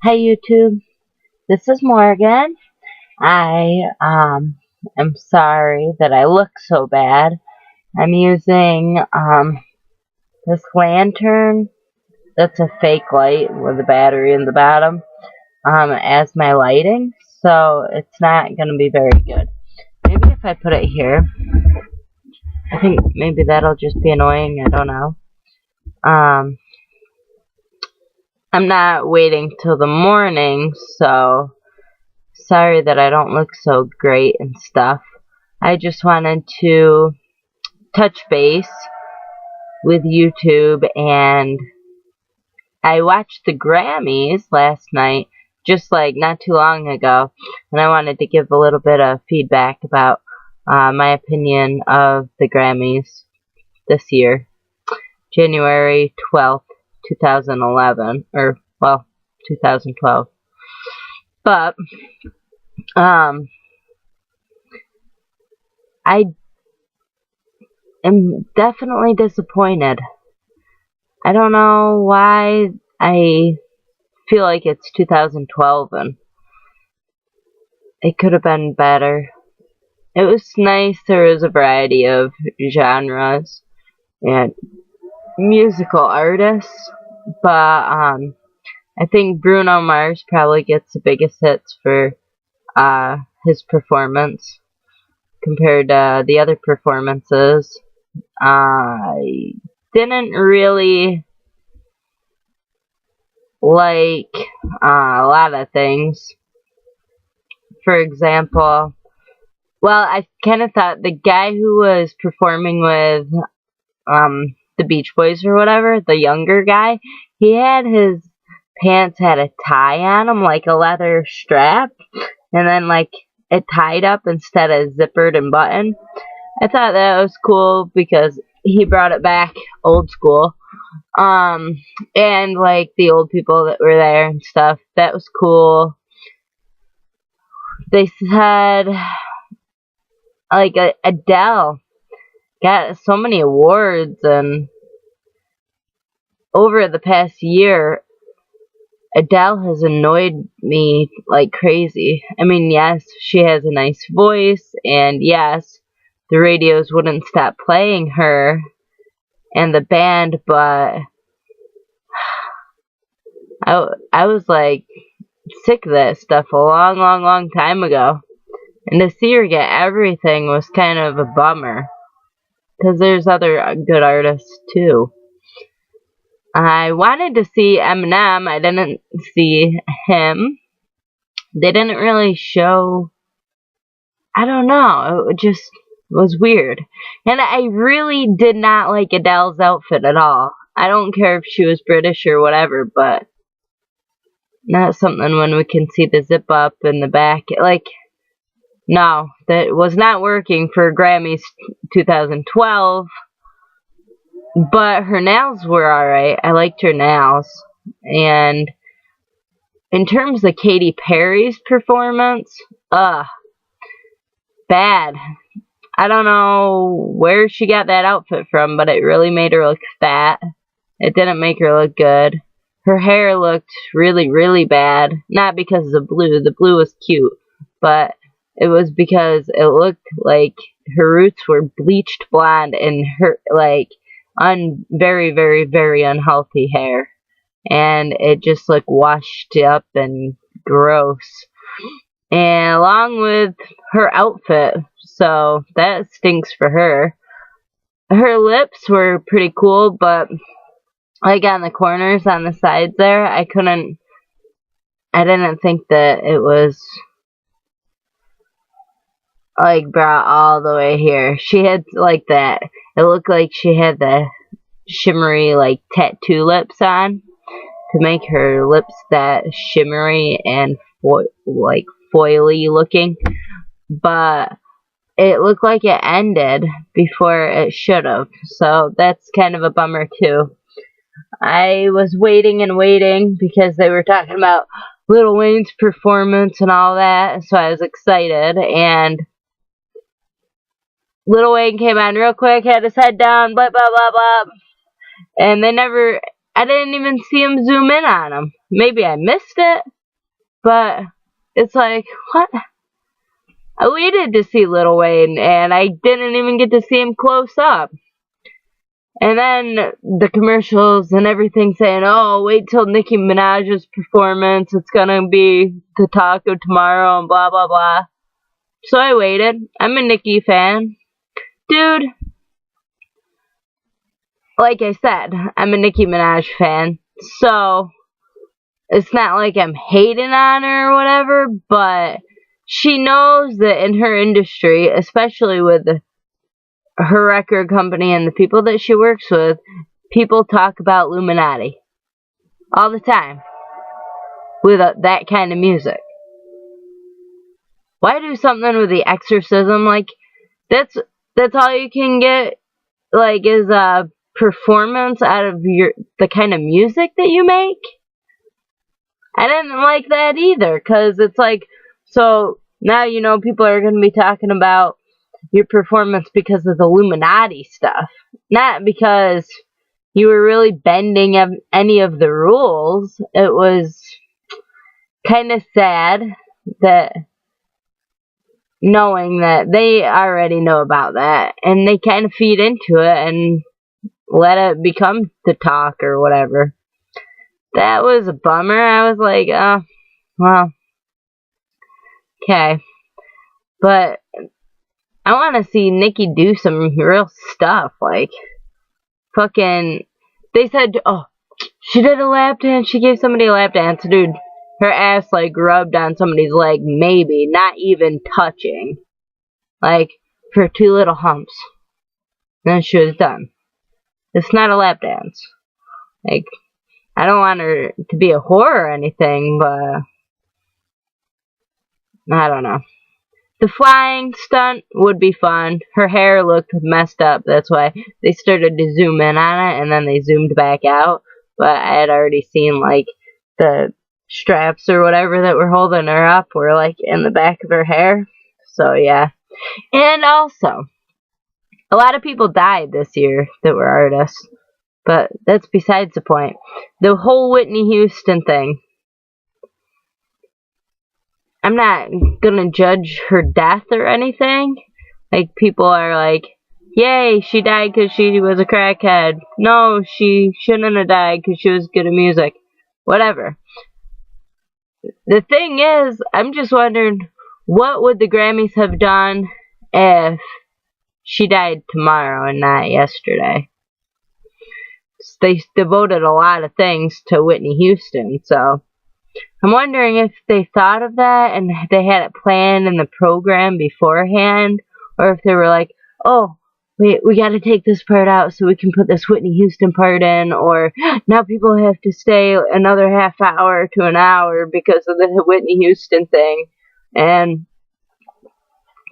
Hi YouTube, this is Morgan. I am sorry that I look so bad. I'm using this lantern that's a fake light with a battery in the bottom as my lighting, so it's not gonna be very good. Maybe if I put it here, I think maybe that'll just be annoying. I don't know. Um, I'm not waiting till the morning, so sorry that I don't look so great and stuff. I just wanted to touch base with YouTube, and I watched the Grammys last night, just like not too long ago, and I wanted to give a little bit of feedback about my opinion of the Grammys this year, January 12th, 2011, or, well, 2012. But, I am definitely disappointed. I don't know why I feel like it's 2012 and it could have been better. It was nice. There was a variety of genres and musical artists, but I think Bruno Mars probably gets the biggest hits for his performance compared to the other performances. I didn't really like a lot of things. For example, well, I kind of thought the guy who was performing with the Beach Boys or whatever, the younger guy, he had his pants had a tie on them, like a leather strap, and then like it tied up instead of zippered and buttoned. I thought that was cool because he brought it back old school. And like the old people that were there and stuff, that was cool. They said like Adele got so many awards, and over the past year Adele has annoyed me like crazy. I mean, yes, she has a nice voice, and yes, the radios wouldn't stop playing her and the band, but I was like sick of that stuff a long time ago. And to see her get everything was kind of a bummer, because there's other good artists too. I wanted to see Eminem. I didn't see him. They didn't really show. I don't know. It just was weird. And I really did not like Adele's outfit at all. I don't care if she was British or whatever, but not something when we can see the zip up in the back. Like, no, that was not working for Grammys 2012. But her nails were alright. I liked her nails. And in terms of Katy Perry's performance, bad. I don't know where she got that outfit from, but it really made her look fat. It didn't make her look good. Her hair looked really bad. Not because of the blue. The blue was cute. But it was because it looked like her roots were bleached blonde and her, like, very unhealthy hair. And it just looked washed up and gross. And along with her outfit, so that stinks for her. Her lips were pretty cool, but like on the corners on the sides there, I didn't think that it was like brought all the way here. She had like that, it looked like she had the shimmery like tattoo lips on to make her lips that shimmery and like foily looking, but it looked like it ended before it should have, so that's kind of a bummer too. I was waiting and waiting because they were talking about Lil Wayne's performance and all that, so I was excited, and Lil Wayne came on real quick, had his head down, blah blah blah blah, and they never I didn't even see him zoom in on him. Maybe I missed it, but it's like, what? I waited to see Lil Wayne, and I didn't even get to see him close up. And then the commercials and everything saying, oh, wait till Nicki Minaj's performance, it's gonna be the talk of tomorrow, and blah, blah, blah. So I waited. I'm a Nicki fan. Dude, like I said, I'm a Nicki Minaj fan, so it's not like I'm hating on her or whatever, but she knows that in her industry, especially with her record company and the people that she works with, people talk about Illuminati all the time with that kind of music. Why do something with the exorcism? Like, that's all you can get, like, is a performance out of the kind of music that you make? I didn't like that either, because it's like, so now you know people are going to be talking about your performance because of the Illuminati stuff, not because you were really bending any of the rules. It was kind of sad that knowing that they already know about that, and they kind of feed into it and let it become the talk or whatever. That was a bummer. I was like, oh, well, okay. But I want to see Nicki do some real stuff, like, fucking, they said, oh, she did a lap dance, she gave somebody a lap dance, dude, her ass, like, rubbed on somebody's leg, maybe, not even touching, like, for 2 little humps, and then she was done. It's not a lap dance. Like, I don't want her to be a whore or anything, but I don't know. The flying stunt would be fun. Her hair looked messed up. That's why they started to zoom in on it, and then they zoomed back out. But I had already seen, like, the straps or whatever that were holding her up were, like, in the back of her hair. So, yeah. And also, a lot of people died this year that were artists. But that's besides the point. The whole Whitney Houston thing. I'm not gonna judge her death or anything. Like, people are like, yay, she died because she was a crackhead. No, she shouldn't have died because she was good at music. Whatever. The thing is, I'm just wondering, what would the Grammys have done if she died tomorrow and not yesterday? They devoted a lot of things to Whitney Houston, so I'm wondering if they thought of that and they had it planned in the program beforehand, or if they were like, oh, wait, we gotta take this part out so we can put this Whitney Houston part in, or now people have to stay another half hour to an hour because of the Whitney Houston thing. And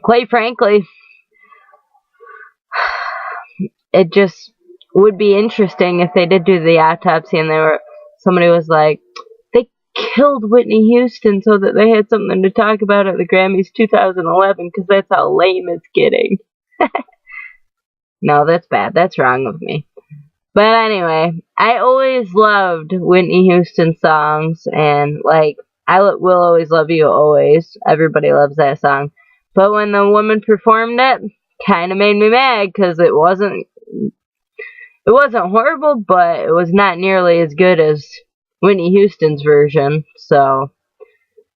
quite frankly, it just would be interesting if they did do the autopsy and somebody was like, they killed Whitney Houston so that they had something to talk about at the Grammys 2011 because that's how lame it's getting. No, that's bad. That's wrong of me. But anyway, I always loved Whitney Houston songs, and like, I will always love you always. Everybody loves that song. But when the woman performed it, kind of made me mad because it wasn't horrible, but it was not nearly as good as Whitney Houston's version. So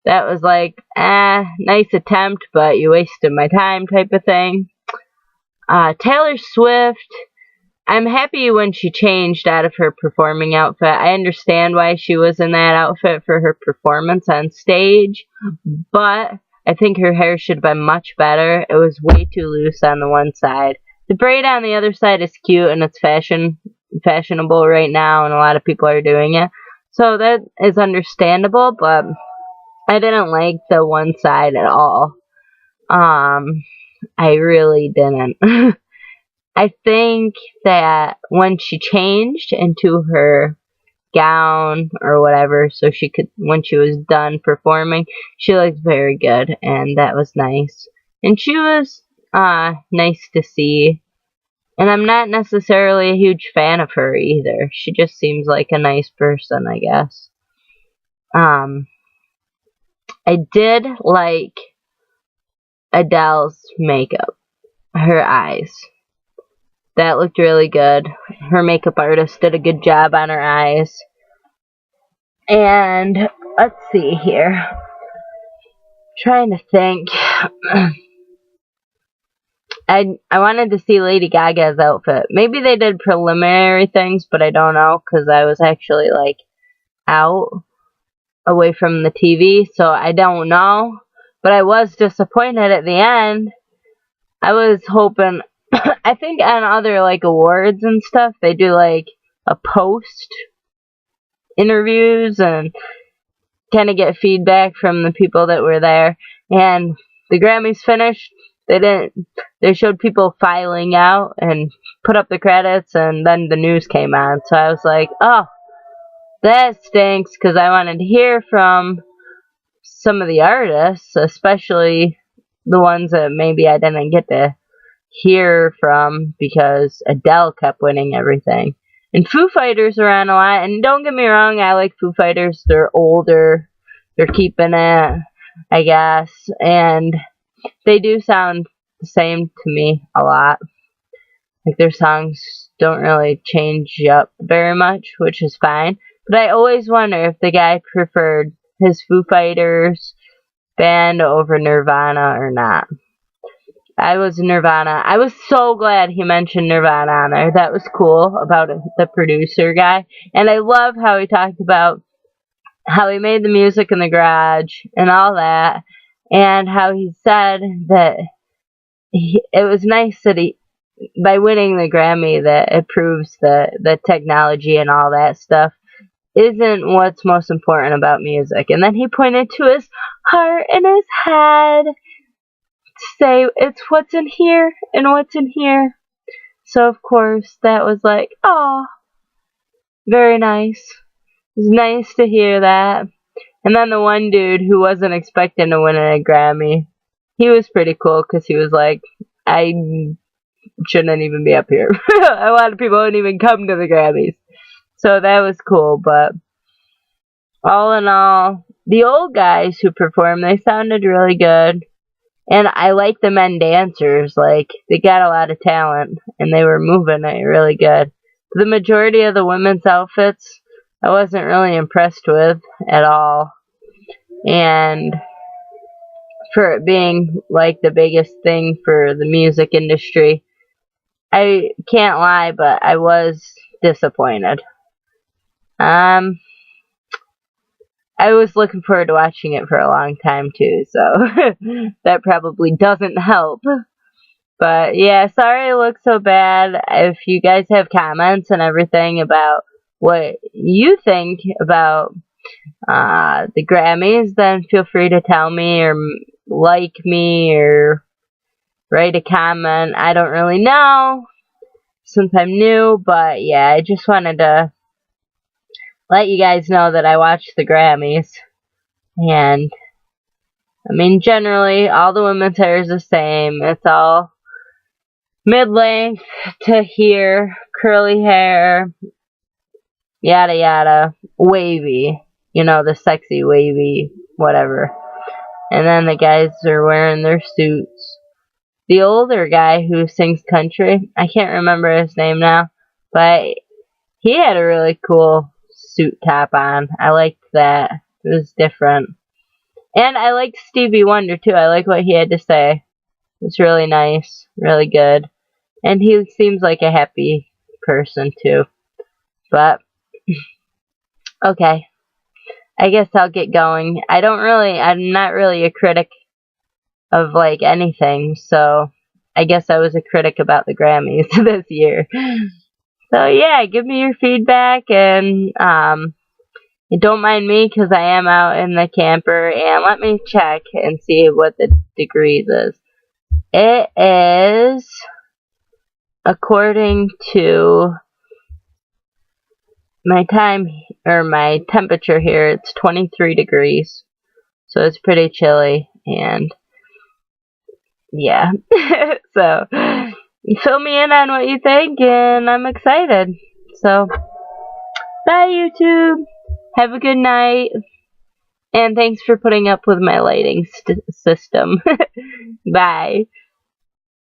that was like, nice attempt, but you wasted my time type of thing. Taylor Swift, I'm happy when she changed out of her performing outfit. I understand why she was in that outfit for her performance on stage, but I think her hair should have been much better. It was way too loose on the one side. The braid on the other side is cute, and it's fashionable right now, and a lot of people are doing it. So that is understandable, but I didn't like the one side at all. I really didn't. I think that when she changed into her gown or whatever, so she could, when she was done performing, she looked very good, and that was nice. And she was nice to see. And I'm not necessarily a huge fan of her either. She just seems like a nice person, I guess. I did like Adele's makeup. Her eyes. That looked really good. Her makeup artist did a good job on her eyes. And let's see here. Trying to think. I wanted to see Lady Gaga's outfit. Maybe they did preliminary things, but I don't know because I was actually like out away from the TV, so I don't know. But I was disappointed at the end. I was hoping. I think on other like awards and stuff, they do like a post interviews and kind of get feedback from the people that were there. And the Grammys finished. They showed people filing out and put up the credits, and then the news came on. So I was like, oh, that stinks, because I wanted to hear from some of the artists, especially the ones that maybe I didn't get to hear from because Adele kept winning everything. And Foo Fighters were on a lot, and don't get me wrong, I like Foo Fighters. They're older, they're keeping it, I guess, and they do sound the same to me a lot. Like, their songs don't really change up very much, which is fine. But I always wonder if the guy preferred his Foo Fighters band over Nirvana or not. I was Nirvana. I was so glad he mentioned Nirvana on there. That was cool about the producer guy. And I love how he talked about how he made the music in the garage and all that. And how he said that it was nice that by winning the Grammy, that it proves that the technology and all that stuff isn't what's most important about music. And then he pointed to his heart and his head to say, it's what's in here and what's in here. So, of course, that was like, oh, very nice. It was nice to hear that. And then the one dude who wasn't expecting to win a Grammy, he was pretty cool because he was like, I shouldn't even be up here. A lot of people don't even come to the Grammys. So that was cool, but all in all, the old guys who performed, they sounded really good. And I like the men dancers. Like, they got a lot of talent, and they were moving it really good. The majority of the women's outfits, I wasn't really impressed with at all. And for it being, like, the biggest thing for the music industry, I can't lie, but I was disappointed. I was looking forward to watching it for a long time, too, so that probably doesn't help. But, yeah, sorry it looks so bad. If you guys have comments and everything about what you think about the Grammys, then feel free to tell me or like me or write a comment. I don't really know since I'm new, but, yeah, I just wanted to let you guys know that I watched the Grammys. And, I mean, generally, all the women's hair is the same. It's all mid-length to here, curly hair, yada yada, wavy. You know, the sexy wavy, whatever. And then the guys are wearing their suits. The older guy who sings country, I can't remember his name now, but he had a really cool suit top on. I liked that. It was different. And I liked Stevie Wonder too. I like what he had to say. It's really nice, really good. And he seems like a happy person too. But okay. I guess I'll get going. I'm not really a critic of like anything, so I guess I was a critic about the Grammys this year. So yeah, give me your feedback, and don't mind me because I am out in the camper, and let me check and see what the degrees is. It is, according to my my temperature here, it's 23 degrees, so it's pretty chilly, and yeah. So fill me in on what you think, and I'm excited. So, bye YouTube. Have a good night. And thanks for putting up with my lighting system. Bye.